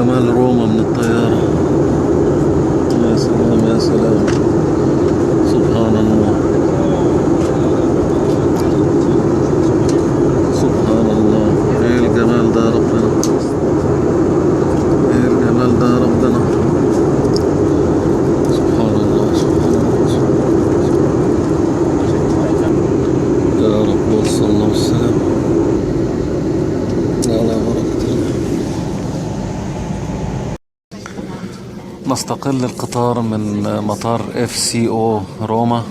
جمال روما من الطيارة. يا سلام يا سلام، سبحان الله سبحان الله. ايه الجمال ده يا ربنا، ايه الجمال ده يا ربنا، سبحان الله سبحان الله سبحان الله. يا رب وصلنا بالسلام على بركة الله. نستقل القطار من مطار FCO روما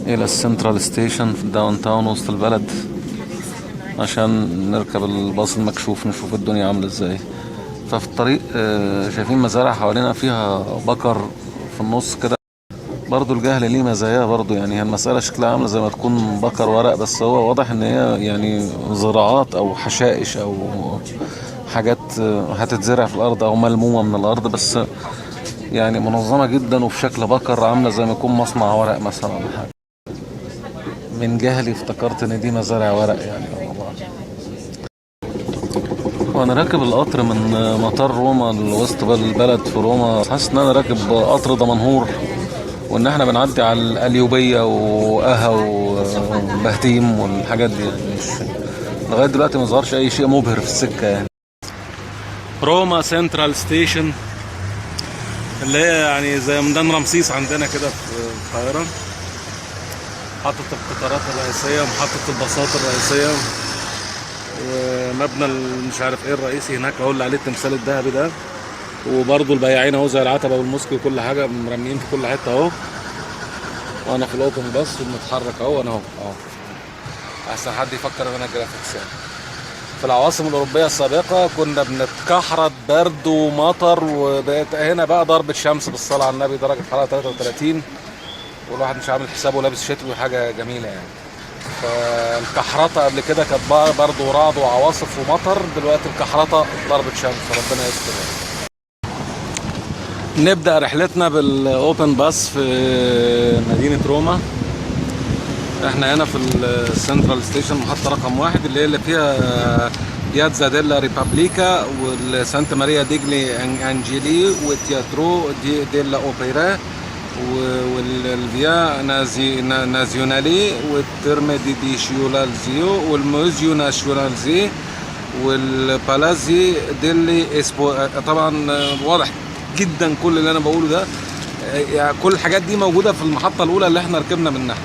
إلى السنترال ستيشن في الداون تاون وسط البلد عشان نركب الباص المكشوف نشوف الدنيا عاملة ازاي. ففي الطريق شايفين مزارع حوالينا فيها بقر في النص كده. برضو الجهل ليه مزايا برضو، يعني هي المسألة شكلها عاملة زي ما تكون بقر ورق، بس هو واضح ان هي يعني زراعات او حشائش او حاجات هتتزرع في الارض او ملمومة من الارض، بس يعني منظمة جدا وفي شكل بقر، عاملة زي ما يكون مصنع ورق مثلا ولا حاجة. من جهلي افتكرت ان دي مزارع ورق يعني. والله وانا راكب القطر من مطار روما لوسط البلد في روما، حاسس ان انا راكب قطر دمنهور، وان احنا بنعدي على القليوبية وقها وبهتيم والحاجات دي، يعني مش لغاية دلوقتي ما ظهرش اي شيء مبهر في السكة يعني. روما سنترال ستيشن اللي هي يعني زي ميدان رمسيس عندنا كده في القاهرة، محطة القطارات الرئيسية ومحطة الباصات الرئيسية ومبنى مش عارف ايه الرئيسي هناك اهو اللي عليه التمثال الذهبي ده، وبرضه البياعين اهو زي العتبة والموسكي وكل حاجة مرميين في كل حتة اهو. وانا في الاوبن باص وبنتحرك اهو، انا اهو احسن حد يفكر ان انا جرافيكس يعني. في العواصم الاوروبية السابقة كنا بنتكحرت برد ومطر، وبقت هنا بقى ضربة شمس بالصلاة على النبي، درجة حرارة 33، والواحد مش عامل حسابه لابس شتوي، حاجة جميلة يعني. فالكحرطة قبل كده كانت برضه رعد وعواصف ومطر، دلوقتي الكحرطة ضربة شمس، ربنا يستر يعني. نبدأ رحلتنا بالاوبن باس في مدينة روما. احنا هنا في السنترال ستيشن، محطة رقم 1 اللي فيها بيازا ديلا ريبابليكا والسانتا ماريا ديجلي انجيلي والتياترو ديلا اوبيرا والفيا نازيونالي والترم دي شيولالزيو والموزيو ناشيونالزي والبالازي ديلي اسبو. طبعا واضح جدا كل اللي انا بقوله ده، يعني كل الحاجات دي موجوده في المحطه الاولى اللي احنا ركبنا منها.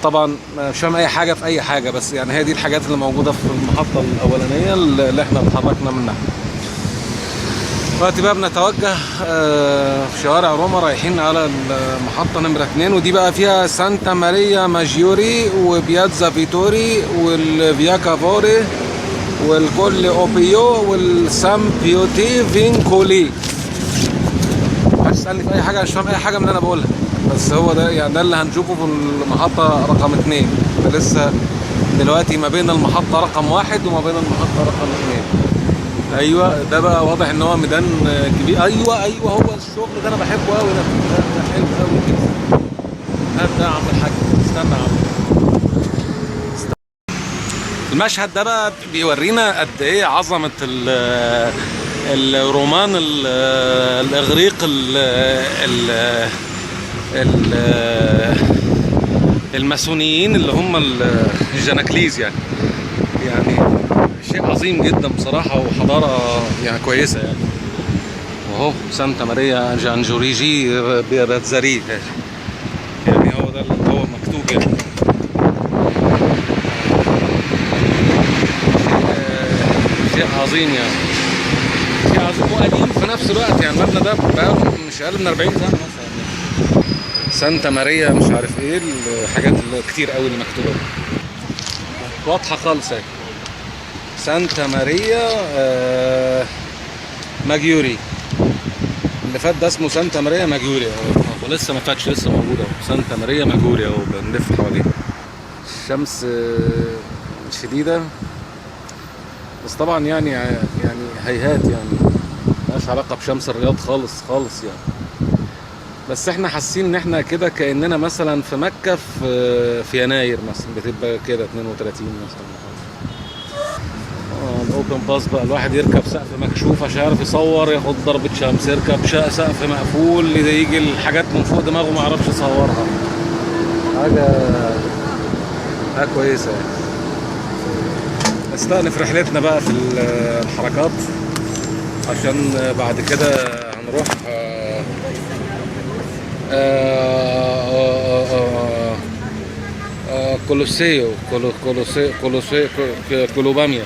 طبعا مش فاهم اي حاجه في اي حاجه، بس يعني هي دي الحاجات اللي موجوده في المحطه الاولانيه اللي احنا اتحركنا منها. دلوقتي بقى بنتوجه في شوارع روما رايحين على المحطة نمرة 2، ودي بقى فيها سانتا ماريا ماجيوري وبيازا فيتوري والفيا كافوري والكول اوبيو والسام بيوتي فينكولي. محدش يسألني في أي حاجة، مش فاهم أي حاجة من اللي أنا بقولها، بس هو ده يعني ده اللي هنشوفه في المحطة رقم 2. لسه دلوقتي ما بين المحطة رقم 1 وما بين المحطة رقم 2. ايوه ده بقى واضح ان هو ميدان كبير. ايوه هو الشغل ده انا بحبه قوي، ده حلو قوي كده. هات ده يا عم الحاج، استنى يا عم. المشهد ده بقى بيورينا قد ايه عظمه الرومان الاغريق الماسونيين اللي هم الجناكليز يعني شيء عظيم جدا بصراحة، وحضارة يعني كويسة يعني. وهو سانتا ماريا جانجوريجي بيراتزاري يعني هو ده اللي هو مكتوب يعني. شيء عظيم يعني، شيء عظيم وقديم في نفس الوقت يعني. المبنى ده بقاله مش أقل من 40 سنة مثلا يعني. سانتا ماريا مش عارف ايه الحاجات اللي كتير قوي اللي مكتوبة دي واضحة خالص اهي. سانتا ماريا ماجيوري، اللي فات ده اسمه سانتا ماريا ماجيوري اهو، ولسه ما فاتش، لسه موجود اهو. سانتا ماريا ماجيوري اهو، بنلف حواليه. الشمس شديدة، بس طبعا يعني هيهات يعني ملهاش علاقة بشمس الرياض خالص خالص يعني. بس احنا حاسين ان احنا كده كأننا مثلا في مكة في يناير مثلا، بتبقى كده 32 مثلا. الاوبن اوبن باص بقى، الواحد يركب سقف مكشوف عشان يعرف يصور، ياخد ضربة شمس، يركب سقف مقفول يجي الحاجات من فوق دماغه ما يعرفش يصورها. حاجة كويسة يعني. نستأنف رحلتنا بقى في الحركات عشان بعد كده هنروح كولوسيو كولوباميا.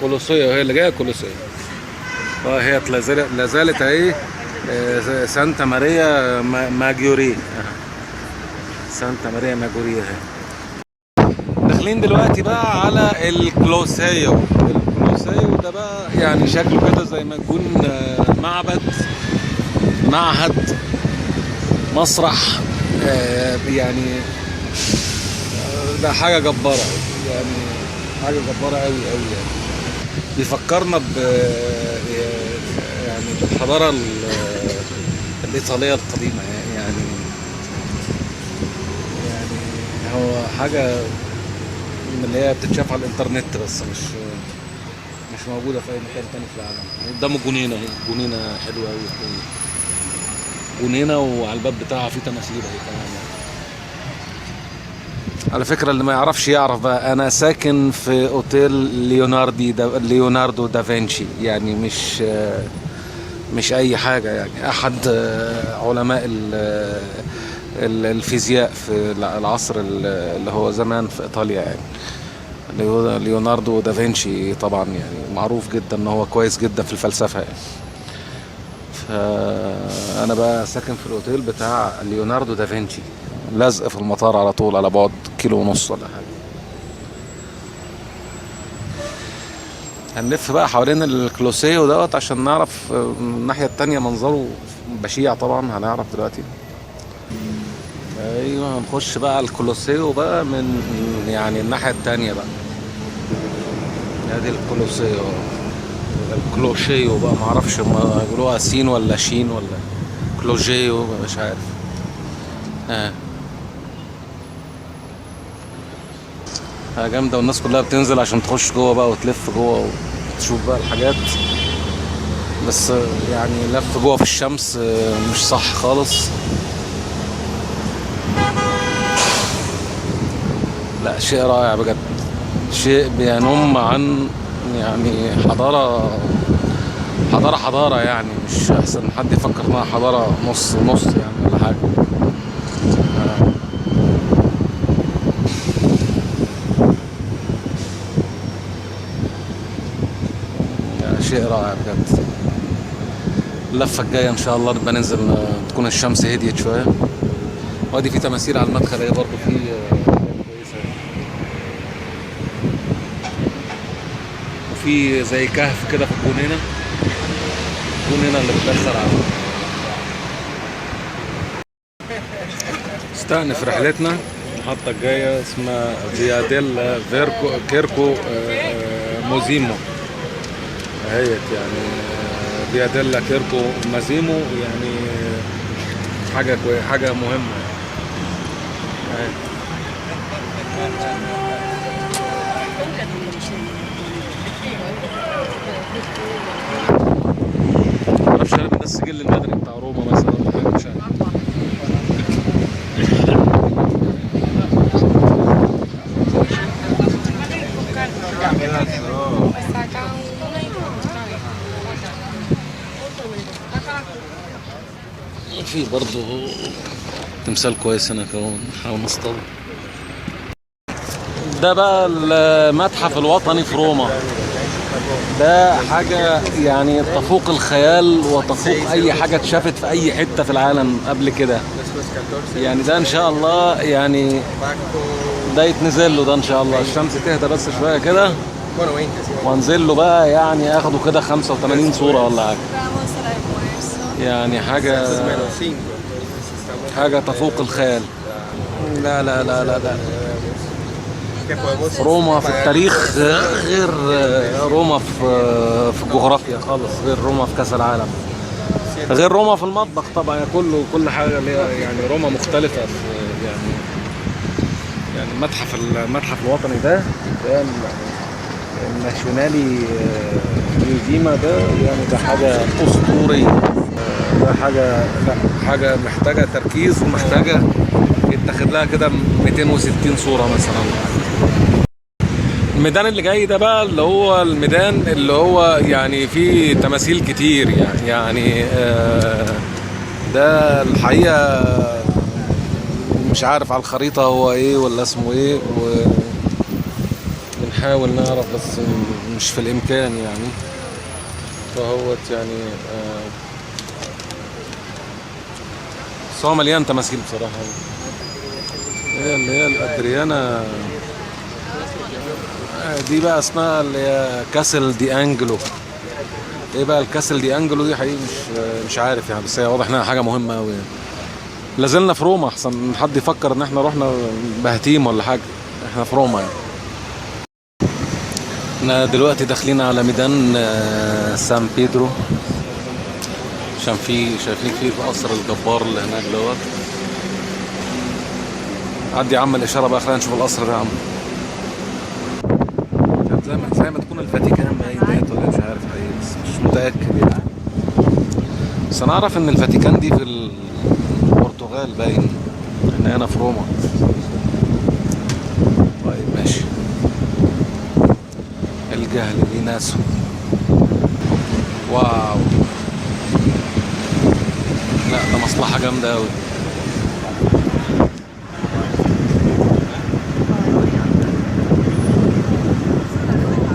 كولوسيو هي اللي جايه كولوسيو. وهي لا زالت اهي سانتا ماريا ماجيوري. سانتا ماريا ماجيوري اهي. داخلين دلوقتي بقى على الكولوسيو. الكولوسيو ده بقى يعني شكله كده زي ما يكون معهد، مسرح، يعني ده حاجة جبارة يعني، حاجة جبارة قوي قوي يعني. بيفكرنا يعني بالحضارة الإيطالية القديمة يعني هو حاجة من اللي هي بتتشاف على الإنترنت بس مش موجودة في أي مكان تاني في العالم. قدامه جنينة اهي، جنينة حلوة قوي، جنينة وعلى الباب بتاعها في تماثيل اهي كمان يعني. على فكرة اللي ما يعرفش يعرف بقى، أنا ساكن في أوتيل ليوناردو دافنشي، يعني مش أي حاجة يعني. أحد علماء الفيزياء في العصر اللي هو زمان في إيطاليا يعني. ليوناردو دافنشي طبعا يعني معروف جدا إن هو كويس جدا في الفلسفة يعني. فأنا بقى ساكن في الأوتيل بتاع ليوناردو دافنشي، لازق في المطار على طول، على بعد 1.5 كيلو ولا حاجة. هنلف بقى حوالين الكولوسيو دوت عشان نعرف الناحية التانية منظره بشيع طبعا، هنعرف دلوقتي. ايوه هنخش بقى على الكولوسيو بقى من يعني الناحية التانية بقى. ادي الكلوشيو بقى، معرفش هما يقولوها سين ولا شين ولا كلوجيو، مش عارف. حاجة جامدة، والناس كلها بتنزل عشان تخش جوه بقى وتلف جوه وتشوف بقى الحاجات. بس يعني لف جوه في الشمس مش صح خالص. لا شيء رائع بجد، شيء بينم عن يعني حضارة يعني، مش أحسن حد يفكر إنها حضارة نص نص يعني ولا حاجة. شيء رائع بجد. اللفة الجاية إن شاء الله نبقى ننزل، تكون الشمس هديت شوية. وادي في تماثيل على المدخل اهي برضه، في كويسة. وفي زي كهف كده في الجنينة اللي بتدخل على. استأنف رحلتنا. المحطة الجاية اسمها فيا ديل كيركو موزيمو اهيت يعني. فيا ديل كيركو مازيمو يعني حاجة مهمة يعني. معرفش انا ده السجل المدني بتاع روما مثلا ولا حاجة، مش عارف. في برضه تمثال كويس هنا كمان، نحاول نصطاد. ده بقى المتحف الوطني في روما. ده حاجة يعني تفوق الخيال وتفوق أي حاجة اتشافت في أي حتة في العالم قبل كده يعني. ده إن شاء الله يعني ده يتنزل له ده إن شاء الله، الشمس تهدى بس شوية كده وانزل له بقى يعني اخده كده 85 صورة ولا حاجة يعني. حاجة تفوق الخيال. لا لا لا لا لا، روما في التاريخ غير روما في الجغرافيا خالص، غير روما في كأس العالم، غير روما في المطبخ طبعا. كل حاجة يعني روما مختلفة يعني المتحف الوطني ده الناشونالي ميوزيما ده يعني ده حاجة أسطورية. ده حاجة، لا حاجة محتاجة تركيز ومحتاجة يتاخد لها كده 260 صورة مثلا. الميدان اللي جاي ده بقى اللي هو الميدان اللي هو يعني فيه تماثيل كتير يعني ده الحقيقة مش عارف على الخريطة هو ايه ولا اسمه ايه، ونحاول نعرف بس مش في الامكان يعني. فهوت يعني بس هو مليان تماثيل بصراحة. هي اللي هي الأدريانا دي بقى اسمها اللي هي كاسل دي انجلو. ايه بقى الكاسل دي انجلو دي حقيقي مش عارف يعني، بس هي واضح انها حاجة مهمة قوي يعني. لازلنا في روما، احسن حد يفكر ان احنا رحنا بهتيم ولا حاجة. احنا في روما يعني. احنا دلوقتي داخلين على ميدان سان بيدرو، عشان شايفين فيه القصر الجبار اللي هناك دوت. عدي يا عم الاشاره بقى، خلينا نشوف القصر ده يا عم. زي ما تكون الفاتيكان باين ديت ولا مش عارف حقيقي، بس مش متاكد يعني. بس انا اعرف ان الفاتيكان دي في البرتغال باين، احنا هنا في روما. طيب ماشي. الجهل ليه ناسه. واو، لا ده مصلحه جامده قوي.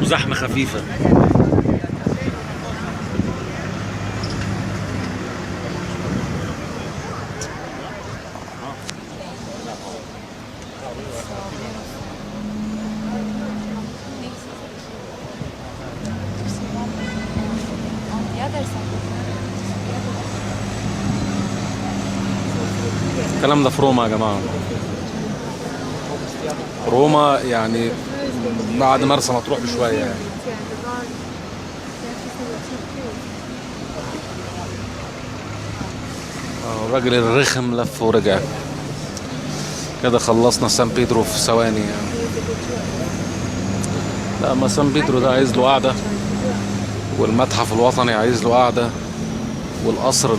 وزحمه خفيفه. الكلام ده في روما يا جماعه. روما يعني بعد مرسى مطروح بشويه يعني. الراجل الرخم لف ورجع. كده خلصنا سان بيدرو في ثواني يعني. لا ما سان بيدرو ده عايز له قعدة، والمتحف الوطني عايز له قعدة، والقصر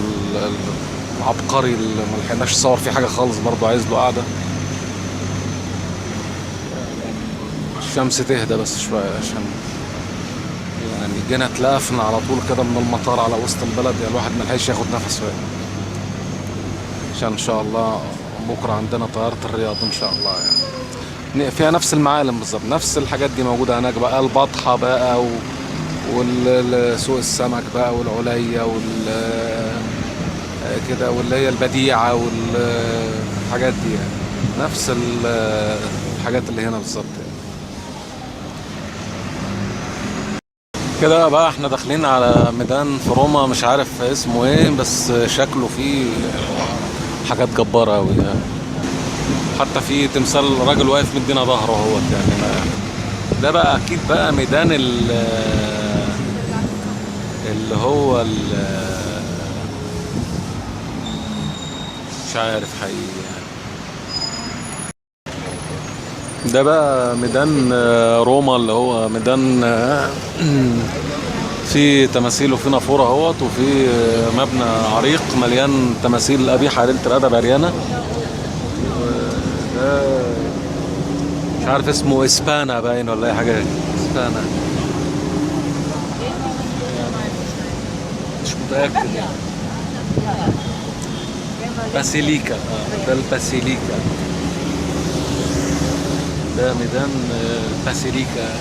العبقري اللي ما لحقناش نصور فيه حاجة خالص برضه عايز له قعدة. الشمس تهدى بس شوية عشان يعني جينا اتلقفنا على طول كده من المطار على وسط البلد، يعني الواحد ما لحقش ياخد نفسه يعني. عشان ان شاء الله بكرة عندنا طيارة الرياض ان شاء الله يعني. فيها نفس المعالم بالظبط، نفس الحاجات دي موجودة هناك بقى، البطحة بقى وسوق السمك بقى والعليا كده، واللي هي البديعة والحاجات دي يعني. نفس الحاجات اللي هنا بالظبط يعني. كده بقى احنا داخلين على ميدان في روما، مش عارف اسمه ايه بس شكله فيه حاجات جبارة اوي يعني. حتى في تمثال راجل واقف مدينا ظهره اهوت يعني. ده بقى اكيد بقى ميدان اللي هو مش عارف حقيقي يعني. ده بقى ميدان روما اللي هو ميدان في تماثيل وفي نافورة اهوت، وفي مبنى عريق مليان تماثيل أبي حليلة الأدب عريانة. ده مش عارف اسمه اسبانا باين ولا اي حاجة. اسبانا مش متأكد يعني. باسيليكا، ده الباسيليكا. ده ميدان باسيليكا.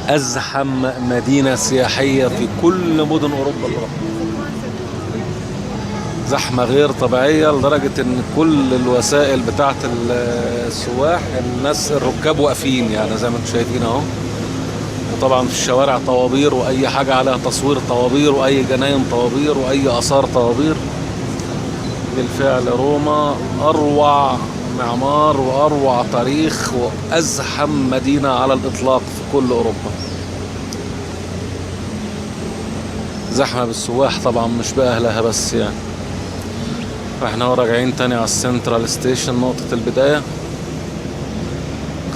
أزحم مدينة سياحية في كل مدن أوروبا اللي رحتها. زحمة غير طبيعية لدرجة إن كل الوسائل بتاعت السواح الناس الركاب واقفين يعني زي ما انتم شايفين أهو. وطبعا في الشوارع طوابير، وأي حاجة عليها تصوير طوابير، وأي جناين طوابير، وأي آثار طوابير. بالفعل روما أروع معمار وأروع تاريخ وأزحم مدينة على الإطلاق في كل أوروبا. زحمة بالسواح طبعا مش بأهلها بس يعني. احنا راجعين تاني على السنترال ستيشن، نقطة البداية.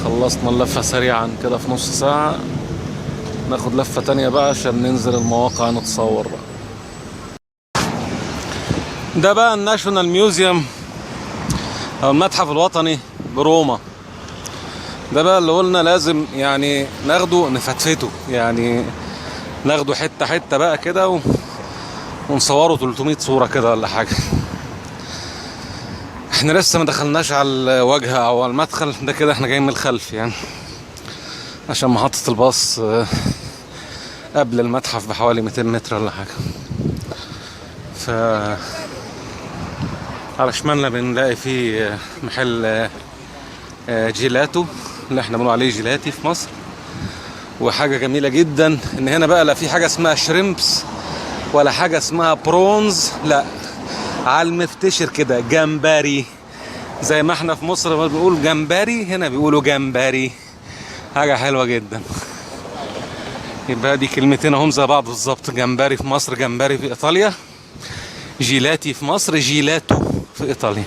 خلصنا اللفة سريعا كده في نص ساعة، ناخد لفة تانية بقى عشان ننزل المواقع نتصور بقى. ده بقى الناشونال ميوزيوم او المتحف الوطني بروما. ده بقى اللي قلنا لازم يعني ناخده نفتفته، يعني ناخده حتة حتة بقى كده ونصوره 300 صورة كده ولا حاجة. احنا لسه ما دخلناش على الواجهة او على المدخل ده، كده احنا جايين من الخلف يعني، عشان محطة الباص قبل المتحف بحوالي 200 متر ولا حاجة. ف على شمالنا بنلاقي فيه محل جيلاتو، اللي احنا بنقول عليه جيلاتي في مصر. وحاجة جميلة جدا ان هنا بقى لا في حاجة اسمها شريمبس ولا حاجة اسمها برونز، لا، على المفتشر كده جمبري. زي ما احنا في مصر بنقول جمبري، هنا بيقولوا جمبري. حاجة حلوة جدا. يبقى دي كلمتين هم زي بعض بالظبط، جمبري في مصر جمبري في ايطاليا، جيلاتي في مصر جيلاتو في ايطاليا.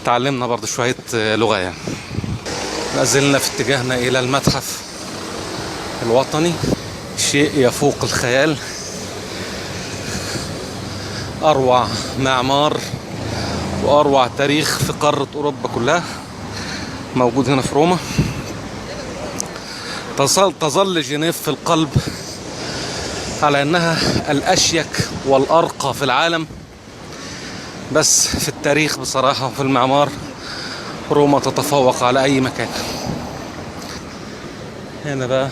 تعلمنا برضو شوية لغة يعني. لازلنا في اتجاهنا الى المتحف الوطني. شيء يفوق الخيال، اروع معمار واروع تاريخ في قارة اوروبا كلها موجود هنا في روما. تظل جنيف في القلب على انها الاشيك والارقى في العالم، بس في التاريخ بصراحة وفي المعمار روما تتفوق على اي مكان. هنا بقى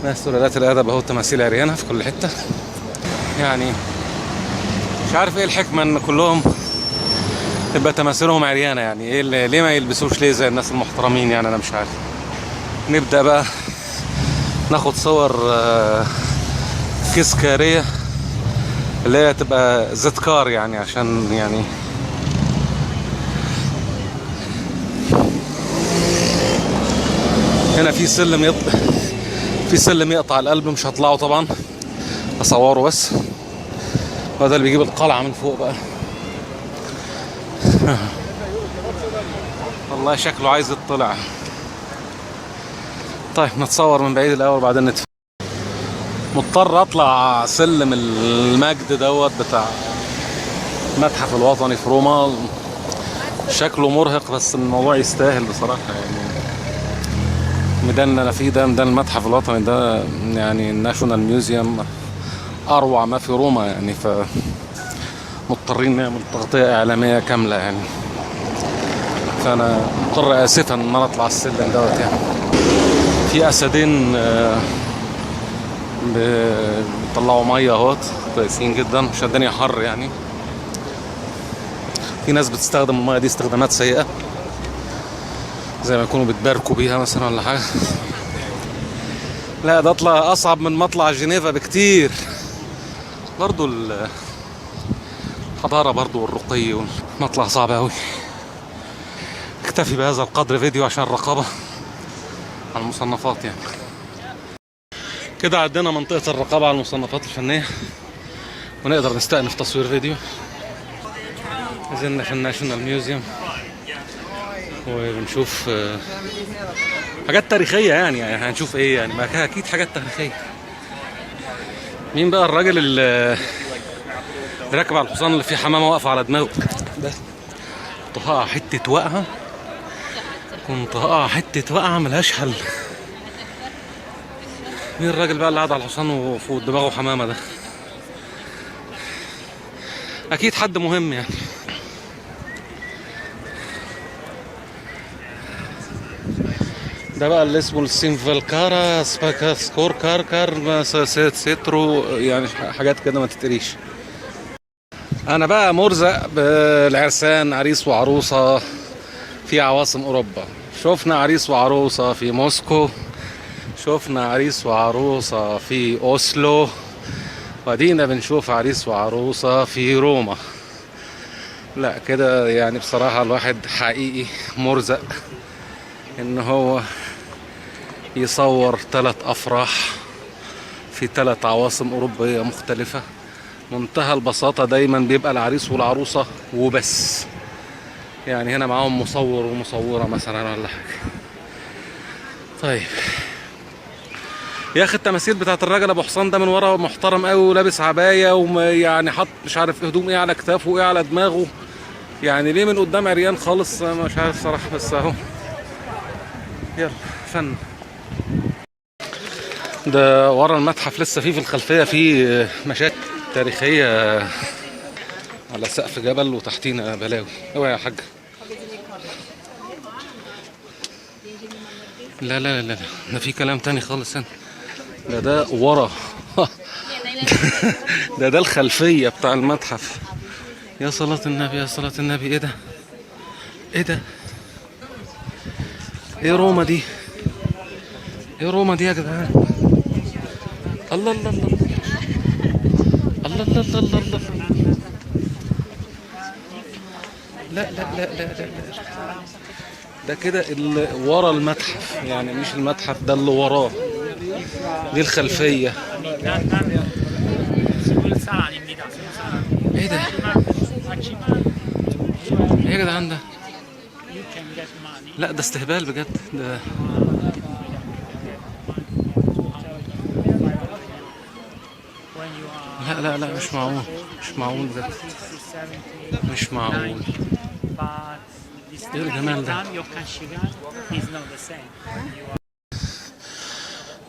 ناس سلالات الادب اهو، تماثيل عريانة في كل حتة. يعني مش عارف ايه الحكمة ان كلهم تبقى تماثيلهم عريانة، يعني ايه ليه ما يلبسوش ليه زي الناس المحترمين يعني؟ انا مش عارف. نبدأ بقى ناخد صور كيسكارية اللي هي تبقى زتكار يعني، عشان يعني هنا في سلم يقطع القلب، مش هطلعه طبعا، اصوره بس. وده اللي بيجيب القلعة من فوق بقى. والله شكله عايز يطلع. طيب نتصور من بعيد الاول وبعدين ندفع. مضطر اطلع سلم المجد دوت بتاع المتحف الوطني في روما. شكله مرهق بس الموضوع يستاهل بصراحة يعني. الميدان اللي انا فيه ده ميدان المتحف الوطني ده، يعني الناشونال ميوزيوم اروع ما في روما يعني، مضطرين نعمل تغطية اعلامية كاملة يعني. فانا مضطر اسفا ان انا اطلع السلم دوت يعني. في اسدين بيطلعوا ميه اهوت، كويسين جدا، مش الدنيا حر يعني. في ناس بتستخدم الميه دي استخدامات سيئة، زي ما يكونوا بتباركوا بيها مثلا ولا حاجة. لا ده اطلع اصعب من مطلع جنيفا بكتير. برضو الحضارة برضو والرقي والمطلع صعب اوي. اكتفي بهذا القدر فيديو عشان الرقابة على المصنفات يعني. كده عدينا منطقة الرقابة على المصنفات الفنية ونقدر نستأنف تصوير فيديو. نزلنا في الناشونال ميوزيوم وبنشوف حاجات تاريخية يعني هنشوف ايه يعني؟ ما اكيد حاجات تاريخية. مين بقى الراجل اللي راكب على الحصان اللي فيه حمامة واقفة على دماغه ده؟ كنت هقع حتة وقعة ملهاش حل. مين الراجل بقى اللي قاعد على الحصان وفوق دماغه حمامة ده؟ اكيد حد مهم يعني. ده بقى اللي اسمه السينفالكارا سباكا سكور كار سيترو، يعني حاجات كده ما تتقريش. انا بقى مرزق بالعرسان، عريس وعروسة في عواصم اوروبا. شوفنا عريس وعروسة في موسكو، شوفنا عريس وعروسة في اوسلو، ودينا بنشوف عريس وعروسة في روما. لا كده يعني بصراحة الواحد حقيقي مرزق ان هو يصور 3 افراح في 3 عواصم اوروبية مختلفة منتهى البساطة. دايما بيبقى العريس والعروسة وبس، يعني هنا معاهم مصور ومصورة مثلا ولا حاجة. طيب يا اخي التماثيل بتاعت الراجل ابو حصان ده من ورا محترم قوي، ولابس عبايه ويعني حط مش عارف هدوم ايه على كتافه وايه على دماغه، يعني ليه من قدام عريان خالص مش عارف صراحه، بس اهو يلا فن. ده ورا المتحف لسه في الخلفيه في مشاهد تاريخيه على سقف جبل وتحتينا بلاوي. اوعى يا حاج. لا لا لا لا، ده في كلام تاني خالص هنا. ده ورا ده الخلفية بتاع المتحف. يا صلاة النبي يا صلاة النبي، ايه ده؟ ايه ده؟ ايه روما دي؟ ايه روما دي يا جدعان؟ الله الله الله الله الله الله الله الله. لا لا لا لا لا لا، ده كده اللي ورا المتحف، يعني مش المتحف ده اللي وراه، دي الخلفية. ايه ده؟ ايه يا جدعان ده؟ لا ده استهبال بجد ده. لا لا لا مش معقول، مش معقول بجد، مش معقول. ايه الجمال ده؟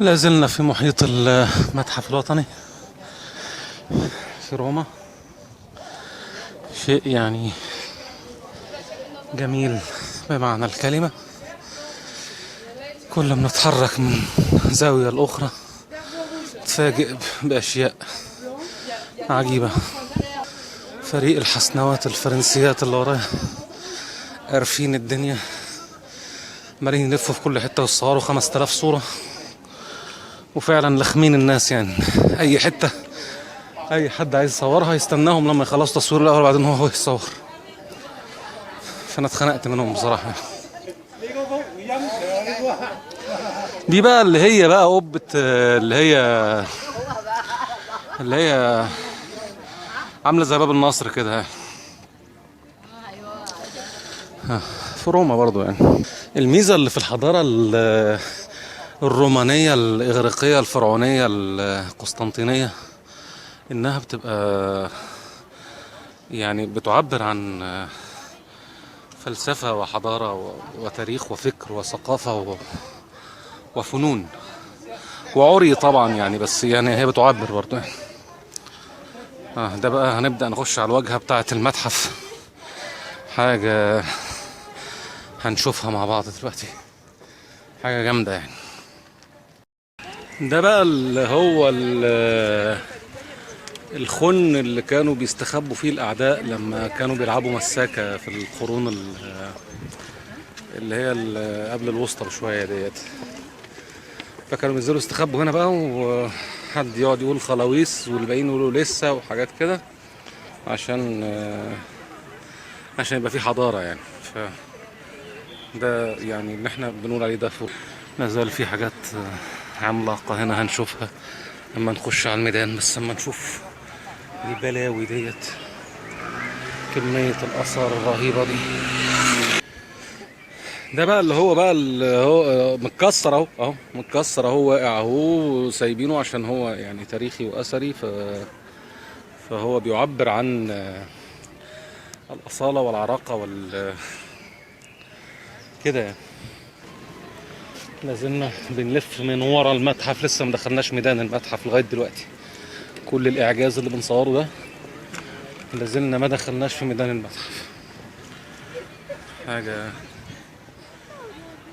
لا زلنا في محيط المتحف الوطني في روما. شيء يعني جميل بمعنى الكلمة. كل ما نتحرك من زاوية لأخرى تفاجئ بأشياء عجيبة. فريق الحسنوات الفرنسيات اللي ورايا قارفين الدنيا، عمالين يلفوا في كل حتة ويصوروا 5000 صورة، وفعلا لخمين الناس يعني. أي حتة أي حد عايز يصورها يستناهم لما يخلصوا تصوير الأول بعدين هو يصور. فأنا اتخنقت منهم بصراحة. دي بقى اللي هي بقى قبة اللي هي عاملة زي باب النصر كده في روما برضو. يعني الميزة اللي في الحضارة الرومانية الإغريقية الفرعونية القسطنطينية إنها بتبقى يعني بتعبر عن فلسفة وحضارة وتاريخ وفكر وثقافة وفنون وعري طبعا يعني، بس يعني هي بتعبر برضو يعني. ده بقى هنبدأ نخش على الواجهة بتاعة المتحف، حاجة هنشوفها مع بعض دلوقتي، حاجة جامدة يعني. ده بقى اللي هو الخن اللي كانوا بيستخبوا فيه الأعداء لما كانوا بيلعبوا مساكة في القرون اللي هي قبل الوسطى بشوية ديت. فكانوا بينزلوا يستخبوا هنا بقى، وحد يقعد يقول خلاويص والباقيين يقولوا لسه وحاجات كده، عشان يبقى في حضارة يعني. ده يعني اللي احنا بنقول عليه ده فوق. نزال في حاجات عملاقة هنا هنشوفها لما نخش على الميدان، بس لما نشوف البلاوي ديت، كمية الآثار الرهيبة دي. ده بقى اللي هو متكسر اهو متكسر اهو، واقع اهو، سايبينه عشان هو يعني تاريخي واثري، فهو بيعبر عن الأصالة والعراقة كده يعني. لازلنا بنلف من ورا المتحف، لسه ما دخلناش ميدان المتحف لغاية دلوقتي. كل الإعجاز اللي بنصوره ده لازلنا ما دخلناش في ميدان المتحف. حاجة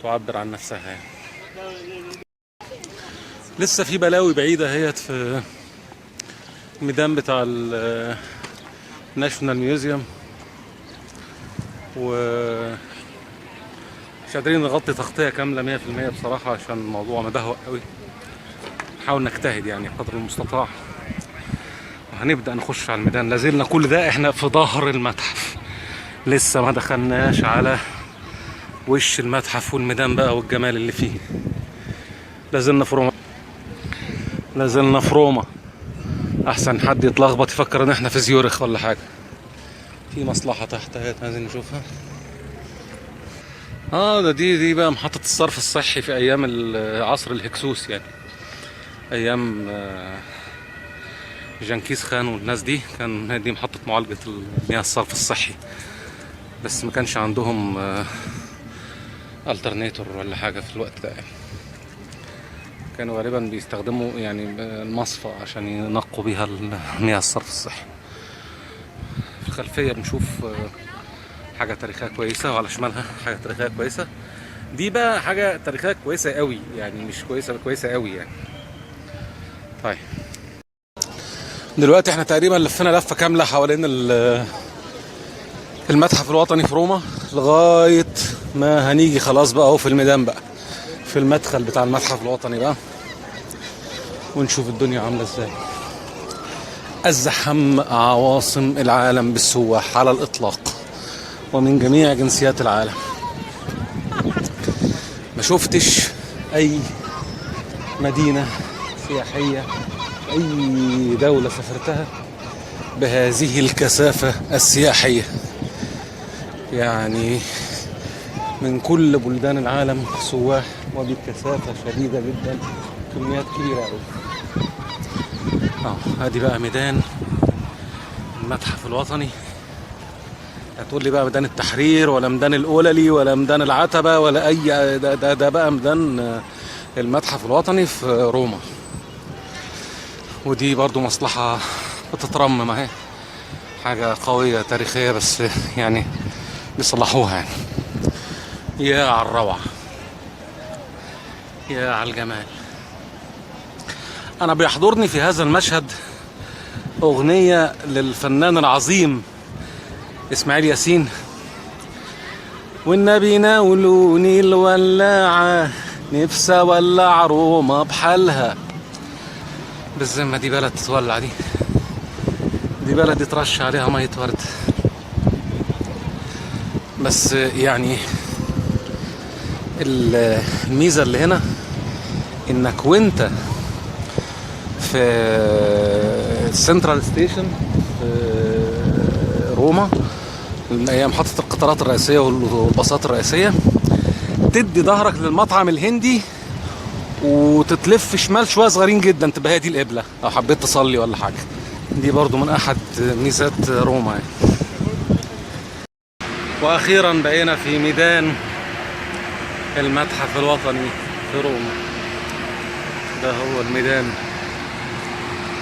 تعبر عن نفسها يعني. لسه في بلاوي بعيدة هيت في الميدان بتاع الناشونال ميوزيوم، ومش قادرين نغطي تغطية كاملة 100% بصراحة عشان الموضوع مدهوق قوي. نحاول نجتهد يعني قدر المستطاع، وهنبدأ نخش على الميدان. لازلنا كل ده احنا في ظهر المتحف، لسه ما دخلناش على وش المتحف والميدان بقى والجمال اللي فيه. لازلنا في روما، لازلنا في روما. احسن حد يتلخبط يفكر ان احنا في زيورخ ولا حاجه. في مصلحه تحت اهي عايزين نشوفها. دي بقى محطه الصرف الصحي في ايام عصر الهكسوس، يعني ايام جنكيز خان والناس دي، كان دي محطه معالجه المياه الصرف الصحي، بس ما كانش عندهم الترنيتور ولا حاجه في الوقت ده. كانوا غالبا بيستخدموا يعني المصفى عشان ينقوا بيها المياه الصرف الصحي. في الخلفية بنشوف حاجة تاريخية كويسة، وعلى شمالها حاجة تاريخية كويسة. دي بقى حاجة تاريخية كويسة قوي، يعني مش كويسة قوي يعني. طيب دلوقتي احنا تقريبا لفينا لفة كاملة حوالين المتحف الوطني في روما، لغاية ما هنيجي خلاص بقى اهو في الميدان بقى، في المدخل بتاع المتحف الوطني بقى، ونشوف الدنيا عاملة ازاي. ازحم عواصم العالم بالسواح على الاطلاق، ومن جميع جنسيات العالم. ما شفتش اي مدينة سياحية اي دولة سافرتها بهذه الكثافة السياحية، يعني من كل بلدان العالم سواح وبكثافة شديدة جدا، كميات كبيرة قوي. ادي بقى ميدان المتحف الوطني. هتقول لي بقى ميدان التحرير ولا ميدان الأوللي ولا ميدان العتبة ولا اي، ده بقى ميدان المتحف الوطني في روما. ودي برضو مصلحة بتترمم اهي، حاجة قوية تاريخية، بس يعني بيصلحوها يعني. يا على الروعة، يا على الجمال. انا بيحضرني في هذا المشهد اغنية للفنان العظيم اسماعيل ياسين، والنبي ناولوني الولاعة نفسي اولع روما بحالها. بالذمة دي بلد تتولع، دي بلد يترش عليها مية ورد. بس يعني الميزة اللي هنا انك وانت في السنترال ستيشن في روما، هي محطة القطارات الرئيسية والباصات الرئيسية، تدي ظهرك للمطعم الهندي وتتلف شمال شوية صغيرين جدا، تبقى هي دي القبلة لو حبيت تصلي ولا حاجة. دي برضو من احد ميزات روما يعني. واخيرا بقينا في ميدان المتحف الوطني في روما. ده هو الميدان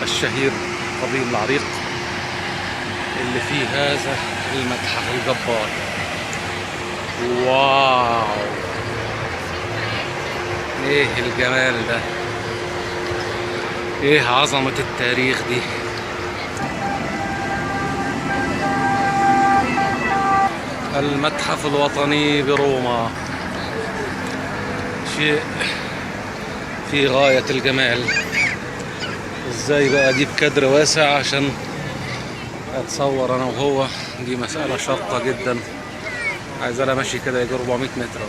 الشهير الطويل العريق اللي فيه هذا المتحف الجبار. واو، ايه الجمال ده، ايه عظمة التاريخ دي. المتحف الوطني بروما شيء في غاية الجمال. ازاي بقى اجيب كادر واسع عشان اتصور انا وهو؟ دي مسألة شاقة جدا، عايز انا ماشي كده يجي 400 متر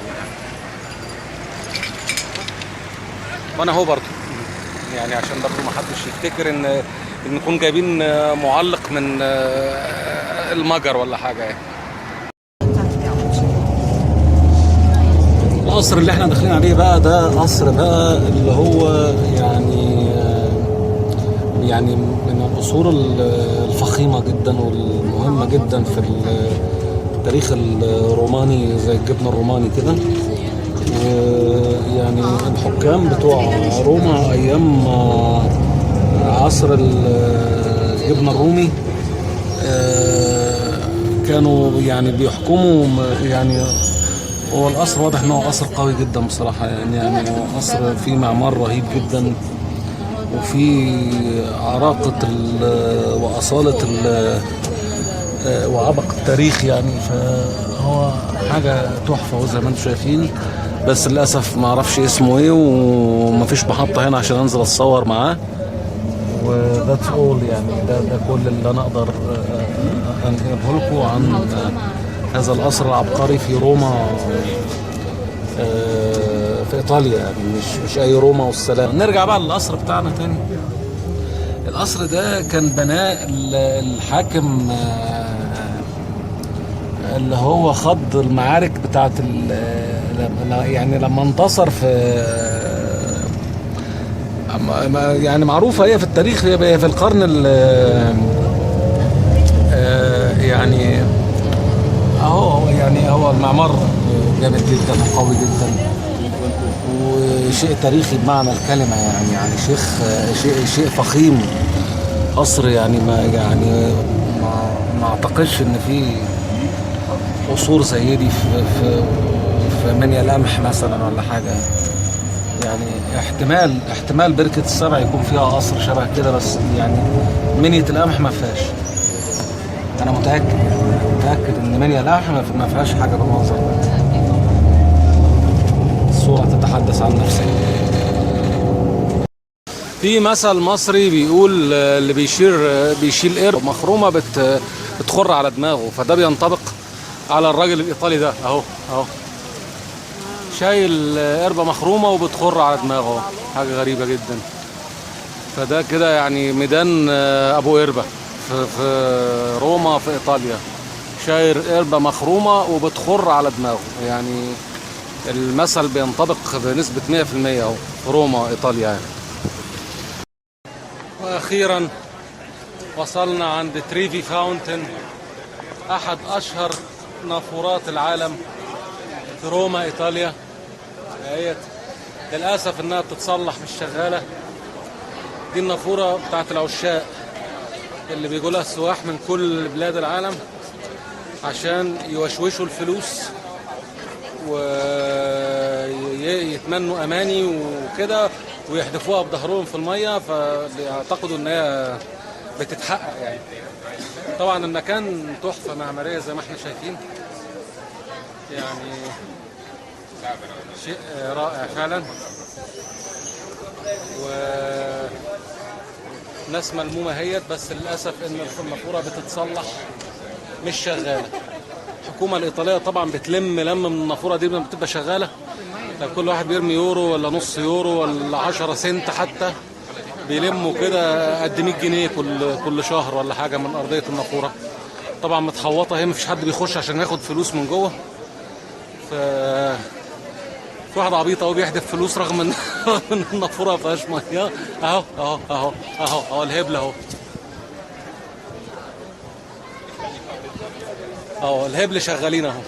وانا هو برضه، يعني عشان برضه ما حدش يفتكر ان نكون جايبين معلق من المجر ولا حاجة يعني. القصر اللي احنا داخلين عليه بقى ده قصر بقى اللي هو يعني من القصور الفخيمة جدا والمهمة جدا في التاريخ الروماني، زي الجبن الروماني كده. ويعني الحكام بتوع روما ايام عصر الجبن الرومي كانوا يعني بيحكموا يعني. هو القصر واضح ان هو قصر قوي جدا بصراحه، يعني هو قصر فيه معمار رهيب جدا، وفي عراقه واصاله وعبق التاريخ يعني. فهو حاجه تحفه زي ما انتم شايفين، بس للاسف ما اعرفش اسمه ايه، ومفيش محطه هنا عشان انزل اتصور معاه. وذاتس اول يعني، ده كل اللي انا اقدر انقله لكم عن هذا القصر العبقري في روما، في ايطاليا يعني، مش اي روما والسلام. نرجع بقى للقصر بتاعنا تاني. القصر ده كان بناه الحاكم اللي هو خض المعارك بتاعت يعني لما انتصر في يعني معروفة هي في التاريخ، هي في القرن يعني هو المعمار جامد جدا وقوي جدا، وشيء تاريخي بمعنى الكلمة، يعني شيء فخيم. قصر يعني ما اعتقدش ان في قصور زي دي في منيا القمح مثلا ولا حاجة. يعني احتمال بركة السبع يكون فيها قصر شبه كده، بس يعني منية القمح ما فيهاش. انا متأكد ان منيا القمح ما فيهاش حاجة بالمنظر ده. الصورة تتحدث عن نفسها. في مثل مصري بيقول اللي بيشيل قرب مخرومة بتخر على دماغه، فده بينطبق على الراجل الإيطالي ده اهو شايل قربة مخرومة وبتخر على دماغه، حاجة غريبة جدا. فده كده يعني ميدان أبو قربة في روما في إيطاليا، شايل قربة مخرومة وبتخر على دماغه. يعني المثل بينطبق بنسبة 100% اهو في روما إيطاليا يعني. وأخيرا وصلنا عند تريفي فاونتن، أحد أشهر نافورات العالم في روما إيطاليا. للأسف إنها بتتصلح مش شغالة. دي النافورة بتاعت العشاق اللي بيجوا لها السواح من كل بلاد العالم عشان يوشوشوا الفلوس ويتمنوا أماني وكده، ويحدفوها بظهرهم في المية، فبيعتقدوا إن هي بتتحقق يعني. طبعا المكان تحفة معمارية زي ما احنا شايفين، يعني شيء رائع فعلا، وناس ملمومة هيت. بس للأسف إن النافورة بتتصلح مش شغالة. الحكومة الإيطالية طبعا بتلم من النافورة دي لما بتبقى شغالة. لو كل واحد بيرمي يورو ولا نص يورو ولا 10 سنت حتى، بيلموا كده قد 100 جنيه كل شهر ولا حاجة من أرضية النافورة. طبعا متحوطة، هي مفيش حد بيخش عشان ياخد فلوس من جوه. في واحد عبيط اهو بيحدف فلوس رغم ان النافوره ما فيهاش ميه. اهو الهبل اهو الهبل شغالين اهو،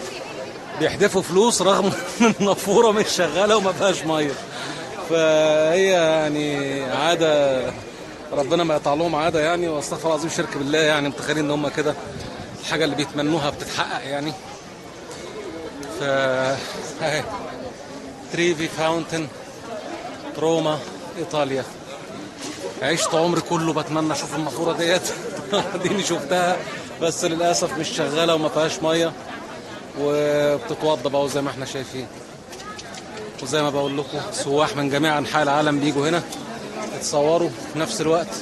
بيحدفوا فلوس رغم ان النافوره مش شغاله وما فيهاش ميه. فهي يعني عاده ربنا ما يقطع لهم عاده يعني، واستغفر الله العظيم شرك بالله. يعني متخيلين ان هم كده الحاجه اللي بيتمنوها بتتحقق يعني. ف تريفي فاونتن روما إيطاليا. عشت عمري كله بتمنى اشوف النافوره ديت ديني شفتها، بس للاسف مش شغاله وما فيهاش ميه، وبتتوضى بقى زي ما احنا شايفين. وزي ما بقول لكم سواح من جميع انحاء العالم بيجوا هنا يتصوروا، في نفس الوقت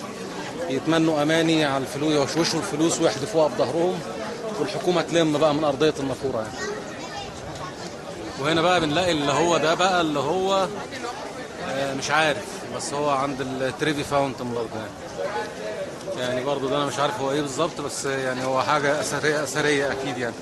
يتمنوا اماني على الفلوس، يوشوشوا الفلوس ويحدفوها بظهرهم، والحكومه تلم بقى من ارضيه النافوره يعني. وهنا بقى بنلاقي اللي هو ده بقى اللي هو مش عارف، بس هو عند التريفي فاونتن برضه يعني برضه ده انا مش عارف هو ايه بالظبط، بس يعني هو حاجه اثريه اكيد يعني.